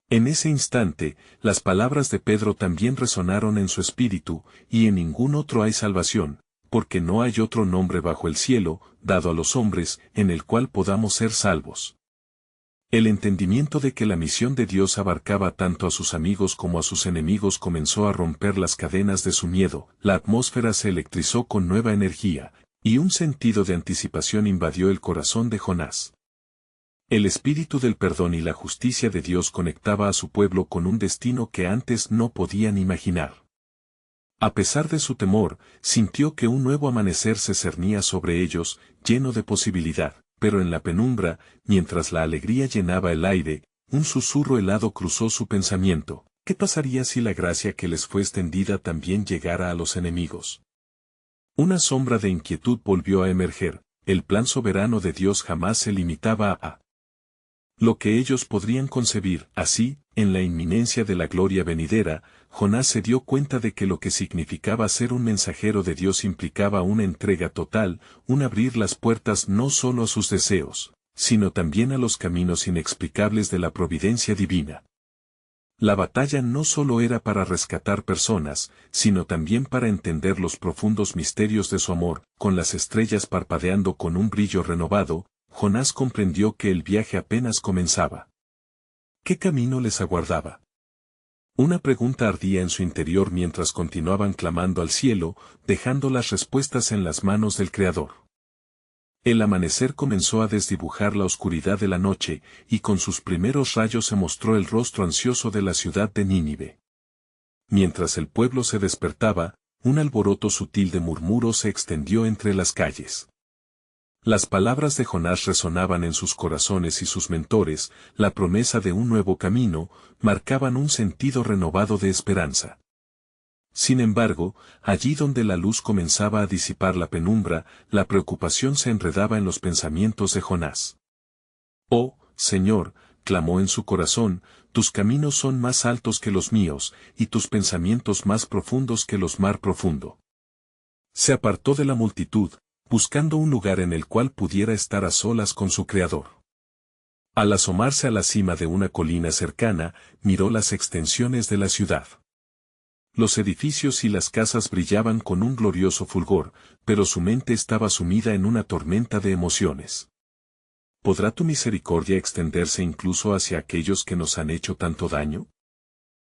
En ese instante, las palabras de Pedro también resonaron en su espíritu, y en ningún otro hay salvación, porque no hay otro nombre bajo el cielo, dado a los hombres, en el cual podamos ser salvos. El entendimiento de que la misión de Dios abarcaba tanto a sus amigos como a sus enemigos comenzó a romper las cadenas de su miedo, la atmósfera se electrizó con nueva energía, y un sentido de anticipación invadió el corazón de Jonás. El espíritu del perdón y la justicia de Dios conectaba a su pueblo con un destino que antes no podían imaginar. A pesar de su temor, sintió que un nuevo amanecer se cernía sobre ellos, lleno de posibilidad. Pero en la penumbra, mientras la alegría llenaba el aire, un susurro helado cruzó su pensamiento. ¿Qué pasaría si la gracia que les fue extendida también llegara a los enemigos? Una sombra de inquietud volvió a emerger. El plan soberano de Dios jamás se limitaba a lo que ellos podrían concebir. Así, en la inminencia de la gloria venidera, Jonás se dio cuenta de que lo que significaba ser un mensajero de Dios implicaba una entrega total, un abrir las puertas no solo a sus deseos, sino también a los caminos inexplicables de la providencia divina. La batalla no solo era para rescatar personas, sino también para entender los profundos misterios de su amor. Con las estrellas parpadeando con un brillo renovado, Jonás comprendió que el viaje apenas comenzaba. ¿Qué camino les aguardaba? Una pregunta ardía en su interior mientras continuaban clamando al cielo, dejando las respuestas en las manos del Creador. El amanecer comenzó a desdibujar la oscuridad de la noche, y con sus primeros rayos se mostró el rostro ansioso de la ciudad de Nínive. Mientras el pueblo se despertaba, un alboroto sutil de murmuros se extendió entre las calles. Las palabras de Jonás resonaban en sus corazones y sus mentores, la promesa de un nuevo camino, marcaban un sentido renovado de esperanza. Sin embargo, allí donde la luz comenzaba a disipar la penumbra, la preocupación se enredaba en los pensamientos de Jonás. «Oh, Señor», clamó en su corazón, «tus caminos son más altos que los míos, y tus pensamientos más profundos que los mar profundo». Se apartó de la multitud, buscando un lugar en el cual pudiera estar a solas con su Creador. Al asomarse a la cima de una colina cercana, miró las extensiones de la ciudad. Los edificios y las casas brillaban con un glorioso fulgor, pero su mente estaba sumida en una tormenta de emociones. ¿Podrá tu misericordia extenderse incluso hacia aquellos que nos han hecho tanto daño?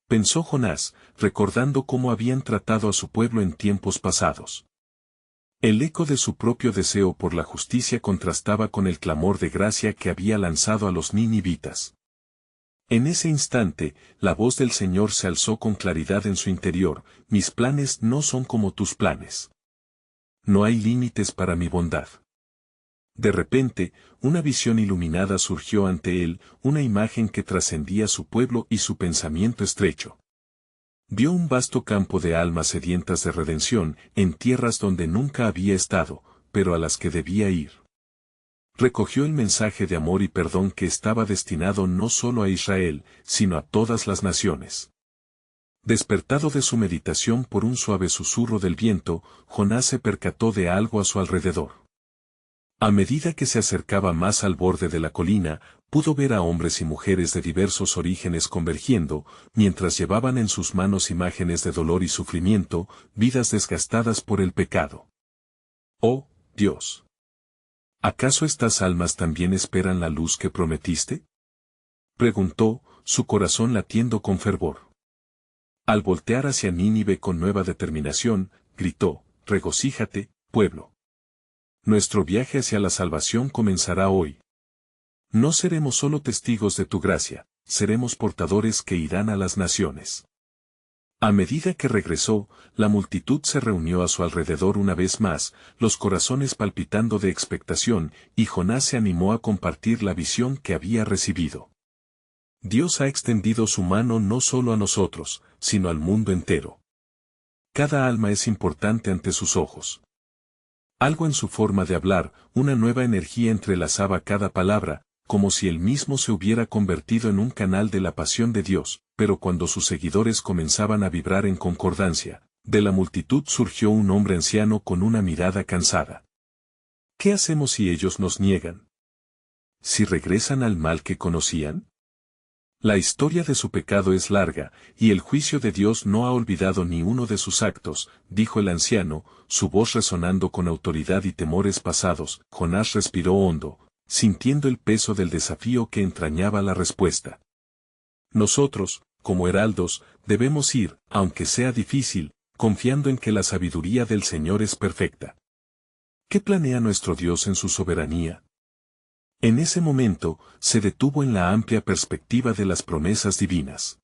Pensó Jonás, recordando cómo habían tratado a su pueblo en tiempos pasados. El eco de su propio deseo por la justicia contrastaba con el clamor de gracia que había lanzado a los ninivitas. En ese instante, la voz del Señor se alzó con claridad en su interior: mis planes no son como tus planes. No hay límites para mi bondad. De repente, una visión iluminada surgió ante él, una imagen que trascendía su pueblo y su pensamiento estrecho. Vio un vasto campo de almas sedientas de redención, en tierras donde nunca había estado, pero a las que debía ir. Recogió el mensaje de amor y perdón que estaba destinado no solo a Israel, sino a todas las naciones. Despertado de su meditación por un suave susurro del viento, Jonás se percató de algo a su alrededor. A medida que se acercaba más al borde de la colina, pudo ver a hombres y mujeres de diversos orígenes convergiendo, mientras llevaban en sus manos imágenes de dolor y sufrimiento, vidas desgastadas por el pecado. ¡Oh, Dios! ¿Acaso estas almas también esperan la luz que prometiste? Preguntó, su corazón latiendo con fervor. Al voltear hacia Nínive con nueva determinación, gritó, «Regocíjate, pueblo. Nuestro viaje hacia la salvación comenzará hoy. No seremos solo testigos de tu gracia, seremos portadores que irán a las naciones». A medida que regresó, la multitud se reunió a su alrededor una vez más, los corazones palpitando de expectación, y Jonás se animó a compartir la visión que había recibido. Dios ha extendido su mano no solo a nosotros, sino al mundo entero. Cada alma es importante ante sus ojos. Algo en su forma de hablar, una nueva energía entrelazaba cada palabra, como si él mismo se hubiera convertido en un canal de la pasión de Dios, pero cuando sus seguidores comenzaban a vibrar en concordancia, de la multitud surgió un hombre anciano con una mirada cansada. ¿Qué hacemos si ellos nos niegan? ¿Si regresan al mal que conocían? La historia de su pecado es larga, y el juicio de Dios no ha olvidado ni uno de sus actos, dijo el anciano, su voz resonando con autoridad y temores pasados. Jonás respiró hondo, sintiendo el peso del desafío que entrañaba la respuesta. Nosotros, como heraldos, debemos ir, aunque sea difícil, confiando en que la sabiduría del Señor es perfecta. ¿Qué planea nuestro Dios en su soberanía? En ese momento, se detuvo en la amplia perspectiva de las promesas divinas.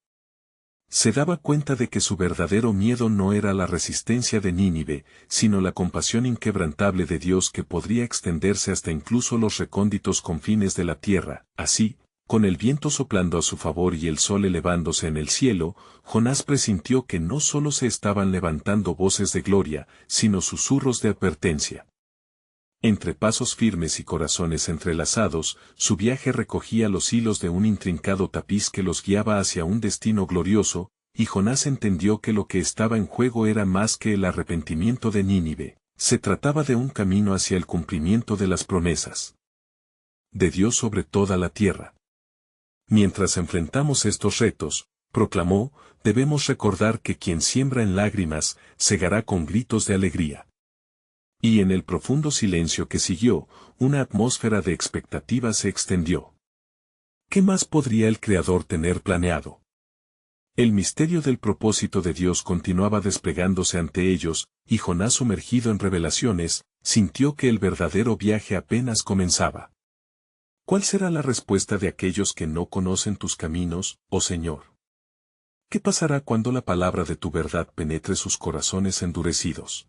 Se daba cuenta de que su verdadero miedo no era la resistencia de Nínive, sino la compasión inquebrantable de Dios que podría extenderse hasta incluso los recónditos confines de la tierra. Así, con el viento soplando a su favor y el sol elevándose en el cielo, Jonás presintió que no solo se estaban levantando voces de gloria, sino susurros de advertencia. Entre pasos firmes y corazones entrelazados, su viaje recogía los hilos de un intrincado tapiz que los guiaba hacia un destino glorioso, y Jonás entendió que lo que estaba en juego era más que el arrepentimiento de Nínive, se trataba de un camino hacia el cumplimiento de las promesas de Dios sobre toda la tierra. Mientras enfrentamos estos retos, proclamó, debemos recordar que quien siembra en lágrimas, segará con gritos de alegría. Y en el profundo silencio que siguió, una atmósfera de expectativa se extendió. ¿Qué más podría el Creador tener planeado? El misterio del propósito de Dios continuaba desplegándose ante ellos, y Jonás, sumergido en revelaciones, sintió que el verdadero viaje apenas comenzaba. ¿Cuál será la respuesta de aquellos que no conocen tus caminos, oh Señor? ¿Qué pasará cuando la palabra de tu verdad penetre sus corazones endurecidos?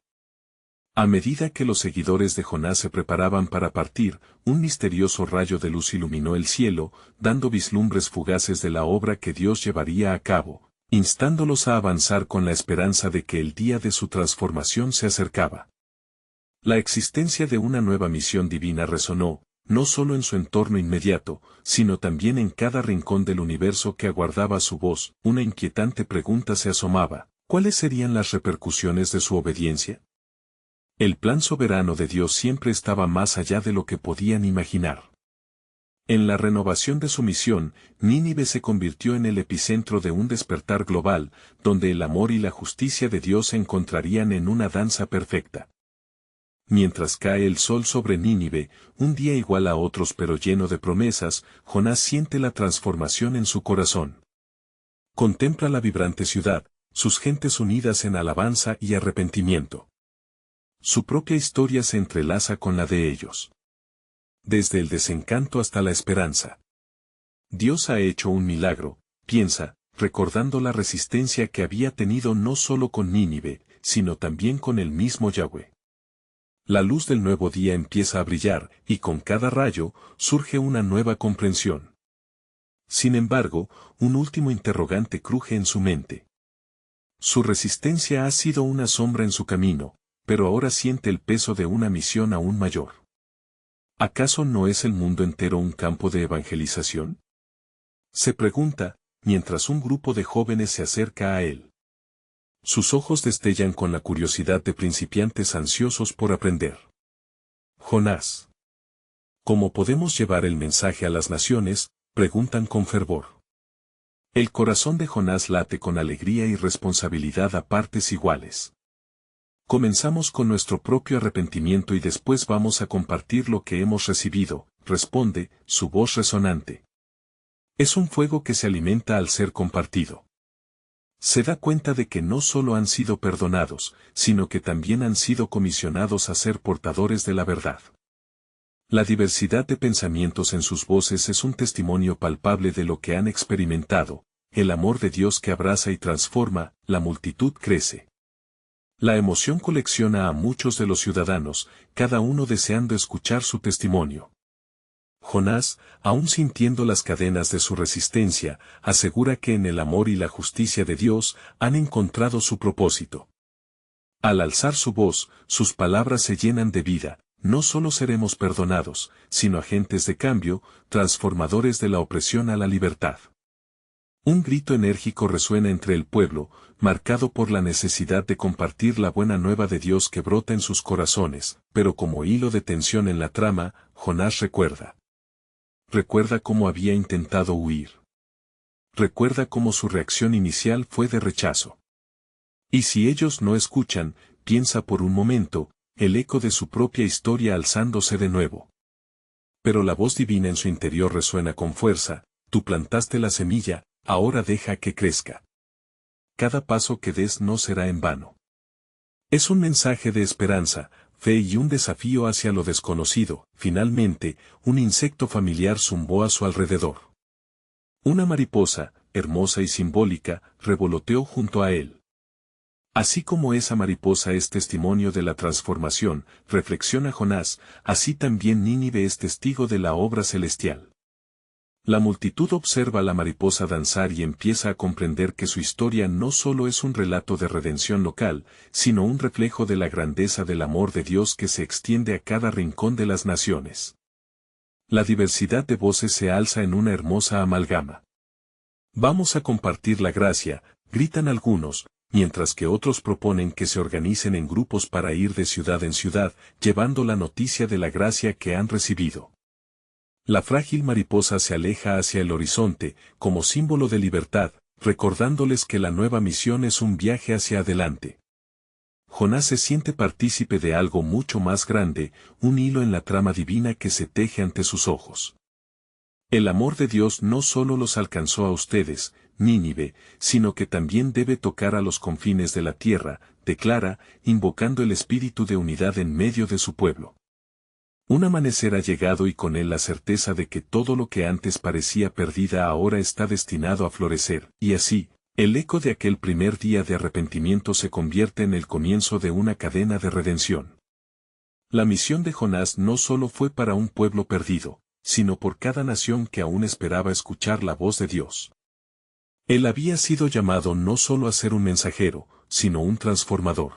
A medida que los seguidores de Jonás se preparaban para partir, un misterioso rayo de luz iluminó el cielo, dando vislumbres fugaces de la obra que Dios llevaría a cabo, instándolos a avanzar con la esperanza de que el día de su transformación se acercaba. La existencia de una nueva misión divina resonó, no solo en su entorno inmediato, sino también en cada rincón del universo que aguardaba su voz. Una inquietante pregunta se asomaba: ¿cuáles serían las repercusiones de su obediencia? El plan soberano de Dios siempre estaba más allá de lo que podían imaginar. En la renovación de su misión, Nínive se convirtió en el epicentro de un despertar global, donde el amor y la justicia de Dios se encontrarían en una danza perfecta. Mientras cae el sol sobre Nínive, un día igual a otros pero lleno de promesas, Jonás siente la transformación en su corazón. Contempla la vibrante ciudad, sus gentes unidas en alabanza y arrepentimiento. Su propia historia se entrelaza con la de ellos. Desde el desencanto hasta la esperanza. Dios ha hecho un milagro, piensa, recordando la resistencia que había tenido no solo con Nínive, sino también con el mismo Yahweh. La luz del nuevo día empieza a brillar, y con cada rayo, surge una nueva comprensión. Sin embargo, un último interrogante cruje en su mente. Su resistencia ha sido una sombra en su camino, pero ahora siente el peso de una misión aún mayor. ¿Acaso no es el mundo entero un campo de evangelización? Se pregunta, mientras un grupo de jóvenes se acerca a él. Sus ojos destellan con la curiosidad de principiantes ansiosos por aprender. Jonás. ¿Cómo podemos llevar el mensaje a las naciones?, preguntan con fervor. El corazón de Jonás late con alegría y responsabilidad a partes iguales. Comenzamos con nuestro propio arrepentimiento y después vamos a compartir lo que hemos recibido, responde, su voz resonante. Es un fuego que se alimenta al ser compartido. Se da cuenta de que no solo han sido perdonados, sino que también han sido comisionados a ser portadores de la verdad. La diversidad de pensamientos en sus voces es un testimonio palpable de lo que han experimentado, el amor de Dios que abraza y transforma, la multitud crece. La emoción colecciona a muchos de los ciudadanos, cada uno deseando escuchar su testimonio. Jonás, aún sintiendo las cadenas de su resistencia, asegura que en el amor y la justicia de Dios han encontrado su propósito. Al alzar su voz, sus palabras se llenan de vida. No solo seremos perdonados, sino agentes de cambio, transformadores de la opresión a la libertad. Un grito enérgico resuena entre el pueblo, marcado por la necesidad de compartir la buena nueva de Dios que brota en sus corazones, pero como hilo de tensión en la trama, Jonás recuerda. Recuerda cómo había intentado huir. Recuerda cómo su reacción inicial fue de rechazo. Y si ellos no escuchan, piensa por un momento, el eco de su propia historia alzándose de nuevo. Pero la voz divina en su interior resuena con fuerza, tú plantaste la semilla, ahora deja que crezca. Cada paso que des no será en vano. Es un mensaje de esperanza, fe y un desafío hacia lo desconocido. Finalmente, un insecto familiar zumbó a su alrededor. Una mariposa, hermosa y simbólica, revoloteó junto a él. Así como esa mariposa es testimonio de la transformación, reflexiona Jonás, así también Nínive es testigo de la obra celestial. La multitud observa a la mariposa danzar y empieza a comprender que su historia no solo es un relato de redención local, sino un reflejo de la grandeza del amor de Dios que se extiende a cada rincón de las naciones. La diversidad de voces se alza en una hermosa amalgama. Vamos a compartir la gracia, gritan algunos, mientras que otros proponen que se organicen en grupos para ir de ciudad en ciudad, llevando la noticia de la gracia que han recibido. La frágil mariposa se aleja hacia el horizonte, como símbolo de libertad, recordándoles que la nueva misión es un viaje hacia adelante. Jonás se siente partícipe de algo mucho más grande, un hilo en la trama divina que se teje ante sus ojos. El amor de Dios no solo los alcanzó a ustedes, Nínive, sino que también debe tocar a los confines de la tierra, declara, invocando el espíritu de unidad en medio de su pueblo. Un amanecer ha llegado y con él la certeza de que todo lo que antes parecía perdida ahora está destinado a florecer, y así, el eco de aquel primer día de arrepentimiento se convierte en el comienzo de una cadena de redención. La misión de Jonás no solo fue para un pueblo perdido, sino por cada nación que aún esperaba escuchar la voz de Dios. Él había sido llamado no solo a ser un mensajero, sino un transformador.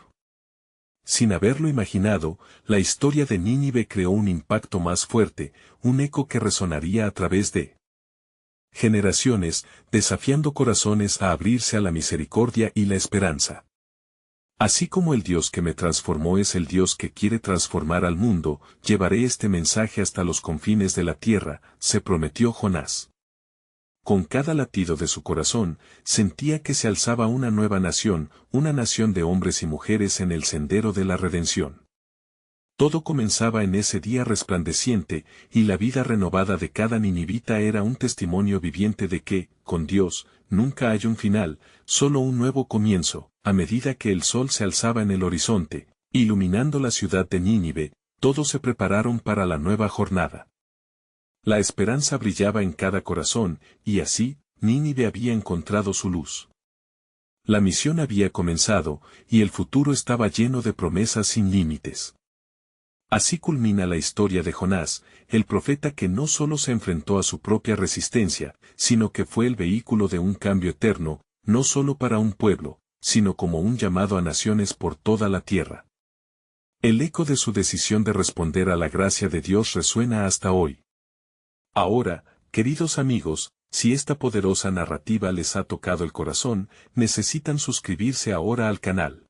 Sin haberlo imaginado, la historia de Nínive creó un impacto más fuerte, un eco que resonaría a través de generaciones, desafiando corazones a abrirse a la misericordia y la esperanza. Así como el Dios que me transformó es el Dios que quiere transformar al mundo, llevaré este mensaje hasta los confines de la tierra, se prometió Jonás. Con cada latido de su corazón, sentía que se alzaba una nueva nación, una nación de hombres y mujeres en el sendero de la redención. Todo comenzaba en ese día resplandeciente, y la vida renovada de cada ninivita era un testimonio viviente de que, con Dios, nunca hay un final, solo un nuevo comienzo. A medida que el sol se alzaba en el horizonte, iluminando la ciudad de Nínive, todos se prepararon para la nueva jornada. La esperanza brillaba en cada corazón, y así, Nínive había encontrado su luz. La misión había comenzado, y el futuro estaba lleno de promesas sin límites. Así culmina la historia de Jonás, el profeta que no solo se enfrentó a su propia resistencia, sino que fue el vehículo de un cambio eterno, no solo para un pueblo, sino como un llamado a naciones por toda la tierra. El eco de su decisión de responder a la gracia de Dios resuena hasta hoy. Ahora, queridos amigos, si esta poderosa narrativa les ha tocado el corazón, necesitan suscribirse ahora al canal.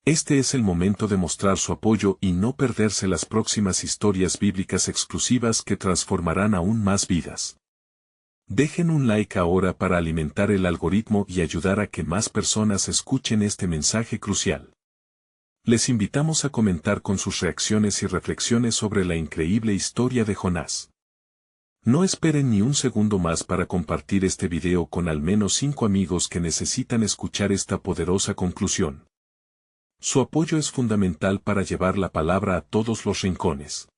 Este es el momento de mostrar su apoyo y no perderse las próximas historias bíblicas exclusivas que transformarán aún más vidas. Dejen un like ahora para alimentar el algoritmo y ayudar a que más personas escuchen este mensaje crucial. Les invitamos a comentar con sus reacciones y reflexiones sobre la increíble historia de Jonás. No esperen ni un segundo más para compartir este video con al menos 5 amigos que necesitan escuchar esta poderosa conclusión. Su apoyo es fundamental para llevar la palabra a todos los rincones.